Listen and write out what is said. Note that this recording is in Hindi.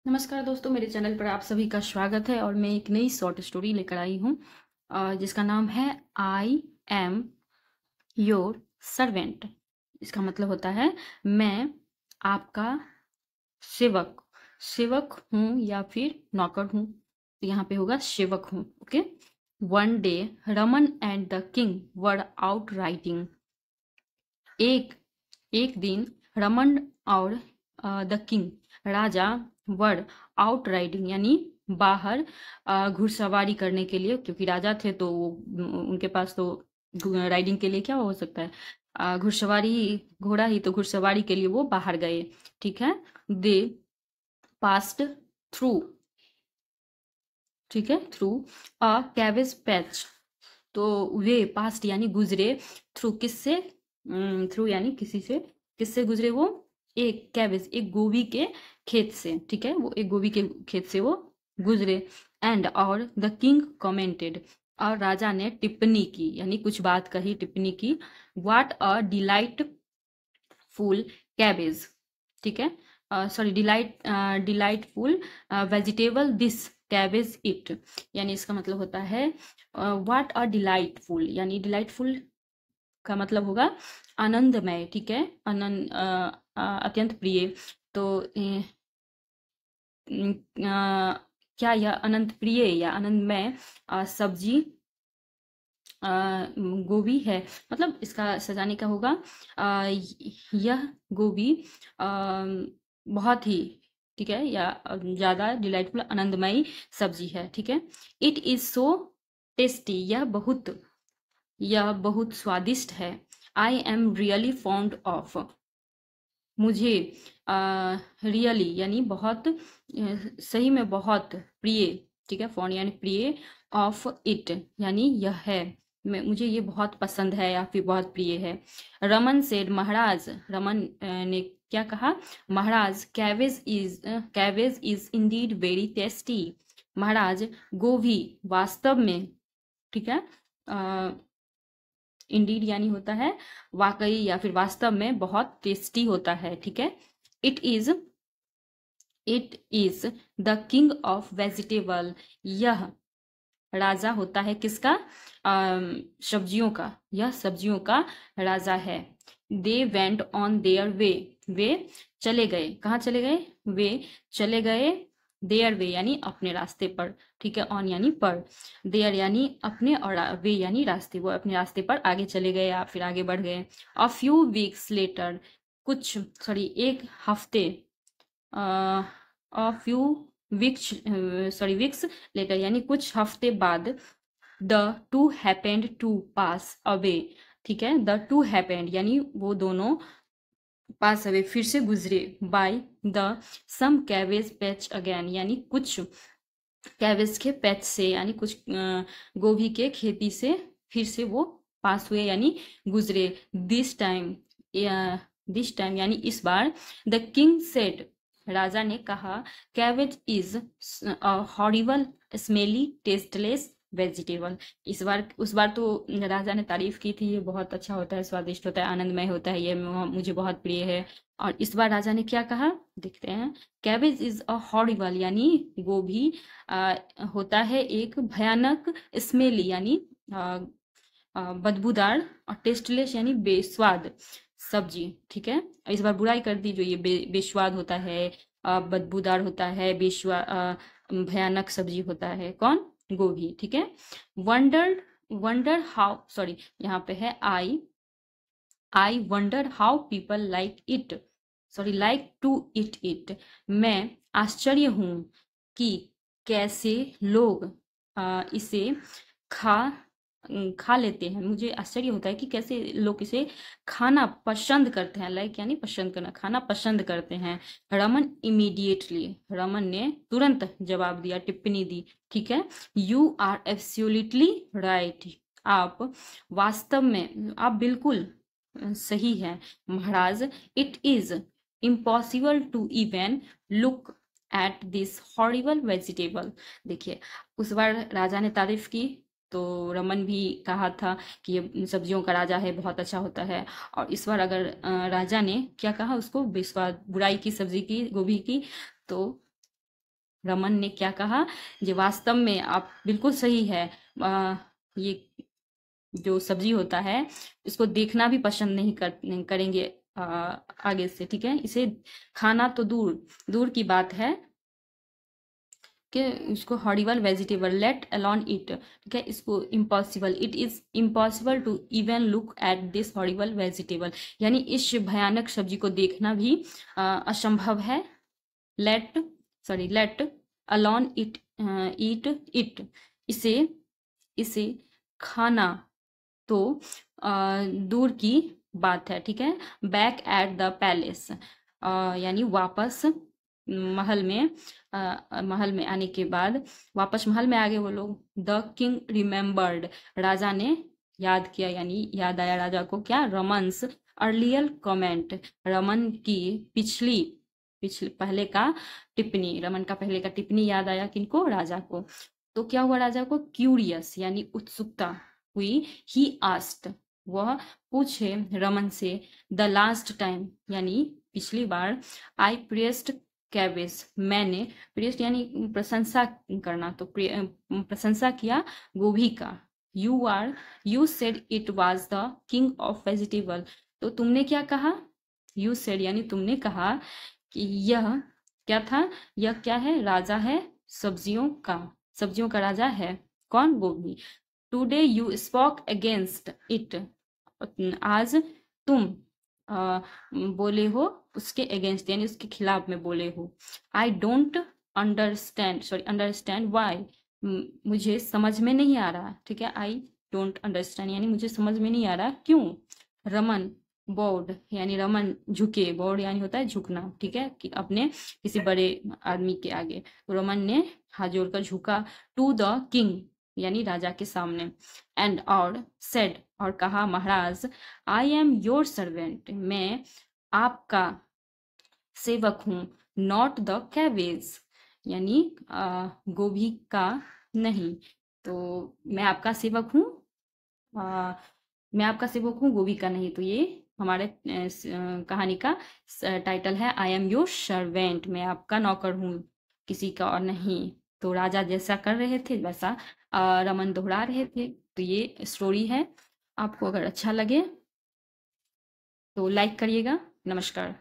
नमस्कार दोस्तों, मेरे चैनल पर आप सभी का स्वागत है और मैं एक नई शॉर्ट स्टोरी लेकर आई हूँ जिसका नाम है आई एम योर सर्वेंट। इसका मतलब होता है मैं आपका सेवक सेवक हूँ या फिर नौकर हूँ। तो यहाँ पे होगा सेवक हूँ। Okay. One day Raman and the king were out riding. एक एक दिन रमन और the king Raja were out riding यानी बाहर घुड़सवारी करने के लिए, क्योंकि राजा थे तो उनके पास तो राइडिंग के लिए क्या हो सकता है, घुड़सवारी, घोड़ा ही तो घुड़सवारी के लिए वो बाहर गए। ठीक है। दे पास्ड थ्रू, ठीक है, थ्रू अ कैवेज पैच। तो वे पास्ट यानी गुजरे, थ्रू किससे, थ्रू यानी किसी से, किससे गुजरे वो, एक कैबेज एक गोभी के खेत से। ठीक है, वो एक गोभी के खेत से वो गुजरे। एंड और द किंग कमेंटेड, और राजा ने टिप्पणी की यानी कुछ बात कही, टिप्पणी की। What a delight full cabbage. ठीक है, sorry, delightful vegetable this cabbage it. यानी इसका मतलब होता है व्हाट अ डिलाइटफुल, यानी डिलाइटफुल का मतलब होगा आनंदमय। ठीक है, अत्यंत प्रिय। तो क्या यह अनंत प्रिय या आनंदमय सब्जी गोभी है। मतलब इसका सजाने का होगा यह गोभी बहुत ही, ठीक है, या ज़्यादा डिलाइटफुल आनंदमयी सब्जी है। ठीक है। इट इज़ सो टेस्टी, यह बहुत स्वादिष्ट है। I am really fond of, मुझे रियली यानी बहुत, सही में बहुत प्रिय। ठीक है, फॉन्ड यानी प्रिय, ऑफ इट यानी यह है, मुझे ये बहुत पसंद है या फिर बहुत प्रिय है। रमन सेड, महाराज, रमन ने क्या कहा, Maharaj, cabbage is indeed very tasty. Maharaj, गोभी वास्तव में, ठीक है, इंडीड यानी होता है वाकई या फिर वास्तव में बहुत टेस्टी होता है। ठीक है। It is it is the king of vegetable, यह राजा होता है किसका, सब्जियों का, यह सब्जियों का राजा है। They went on their way, वे चले गए, कहाँ चले गए, वे चले गए, देयर वे यानी अपने रास्ते पर। ठीक है, ऑन यानी पर, देयर यानी अपने, और वे यानी रास्ते, वो अपने रास्ते पर आगे चले गए या फिर आगे बढ़ गए। अ फ्यू वीक्स लेटर, कुछ, सॉरी, एक हफ्ते, a few weeks, sorry, weeks later यानी कुछ हफ्ते बाद। The two happened to pass away, ठीक है, द टू हैपेंड यानी वो दोनों, पास अवे फिर से गुजरे, by the some cabbage patch again यानी कुछ कैवेज के पैच से, यानी कुछ गोभी के खेती से फिर से वो पास हुए यानी गुजरे। दिस टाइम, दिस टाइम यानी इस बार। द किंग सेड, राजा ने कहा, cabbage is horrible smelly tasteless vegetable. इस बार, उस बार तो राजा ने तारीफ की थी, ये बहुत अच्छा होता है, स्वादिष्ट होता है, आनंदमय होता है, ये मुझे बहुत प्रिय है। और इस बार राजा ने क्या कहा, देखते हैं। कैबेज इज अ हॉरिबल यानी गोभी होता है एक भयानक, स्मेली यानी बदबूदार, और टेस्टलेस यानी बेस्वाद सब्जी। ठीक है, इस बार बुराई कर दी, जो ये बेस्वाद होता है, बदबूदार होता है, भयानक सब्जी होता है, कौन, गोभी। ठीक है। वंडर वंडर हाउ, सॉरी, यहाँ पे है I wonder how people like it, sorry, like to it it. मैं आश्चर्य हूँ कि कैसे लोग इसे खा खा लेते हैं। मुझे आश्चर्य होता है कि कैसे लोग इसे खाना पसंद करते हैं, लाइक यानी पसंद करना, खाना पसंद करते हैं। रमन इमीडिएटली, रमन ने तुरंत जवाब दिया, टिप्पणी दी। ठीक है। यू आर एब्सोल्युटली राइट, आप वास्तव में, आप बिल्कुल सही है Maharaj. It is impossible to even look at this horrible vegetable. देखिए, उस बार राजा ने तारीफ की तो रमन भी कहा था कि ये सब्जियों का राजा है, बहुत अच्छा होता है। और इस बार अगर राजा ने क्या कहा, उसको बेस्वाद, बुराई की, सब्जी की, गोभी की, तो रमन ने क्या कहा, जो वास्तव में आप बिल्कुल सही है, ये जो सब्जी होता है इसको देखना भी पसंद नहीं करेंगे आगे से, ठीक है। इसे खाना तो दूर दूर की बात है कि इसको horrible vegetable let alone it, ठीक है। इसको impossible, it is impossible to even look at this horrible vegetable, यानी इस भयानक सब्जी को देखना भी असंभव है। Let let alone it eat it, इसे इसे खाना तो दूर की बात है, ठीक है। बैक एट द पैलेस, यानी वापस महल में, महल में आने के बाद, वापस महल में आ गए वो लोग। द किंग रिमेम्बर्ड, राजा ने याद किया, यानी याद आया राजा को क्या, रमन्स अर्लियर कमेंट, रमन की पिछली पिछले पहले का टिप्पणी, रमन का पहले का टिप्पणी याद आया, किनको, राजा को। तो क्या हुआ, राजा को क्यूरियस यानी उत्सुकता हुई। ही आस्ट, वह पूछे रमन से, द लास्ट टाइम यानी पिछली बार, आई प्रेस्ड कैबेज, मैंने प्रेस्ड यानी प्रशंसा करना, तो प्रशंसा किया गोभी का। You said it was the king of vegetable, तो तुमने क्या कहा, यू सेड यानी तुमने कहा कि यह क्या था, यह क्या है, राजा है सब्जियों का राजा है, कौन, गोभी। Today you spoke against it, आज तुम बोले हो उसके अगेंस्ट यानी उसके खिलाफ में बोले हो। आई डोंट अंडरस्टैंड वाई, मुझे समझ में नहीं आ रहा, ठीक है। आई डोंट अंडरस्टैंड यानी मुझे समझ में नहीं आ रहा, क्यों। रमन बोर्ड यानी रमन झुके, बोर्ड यानी होता है झुकना, ठीक है, कि अपने किसी बड़े आदमी के आगे, तो रमन ने हाथ जोड़कर झुका। टू द किंग यानी राजा के सामने। एंड और सेड और कहा, महाराज, आई एम योर सर्वेंट, मैं आपका सेवक हूँ, नॉट द कैबेज यानी गोभी का नहीं, तो मैं आपका सेवक हूँ, मैं आपका सेवक हूँ, गोभी का नहीं। तो ये हमारे कहानी का टाइटल है, आई एम योर सर्वेंट, मैं आपका नौकर हूँ, किसी का और नहीं। तो राजा जैसा कर रहे थे वैसा रमन दोहरा रहे थे। तो ये स्टोरी है, आपको अगर अच्छा लगे तो लाइक करिएगा। नमस्कार।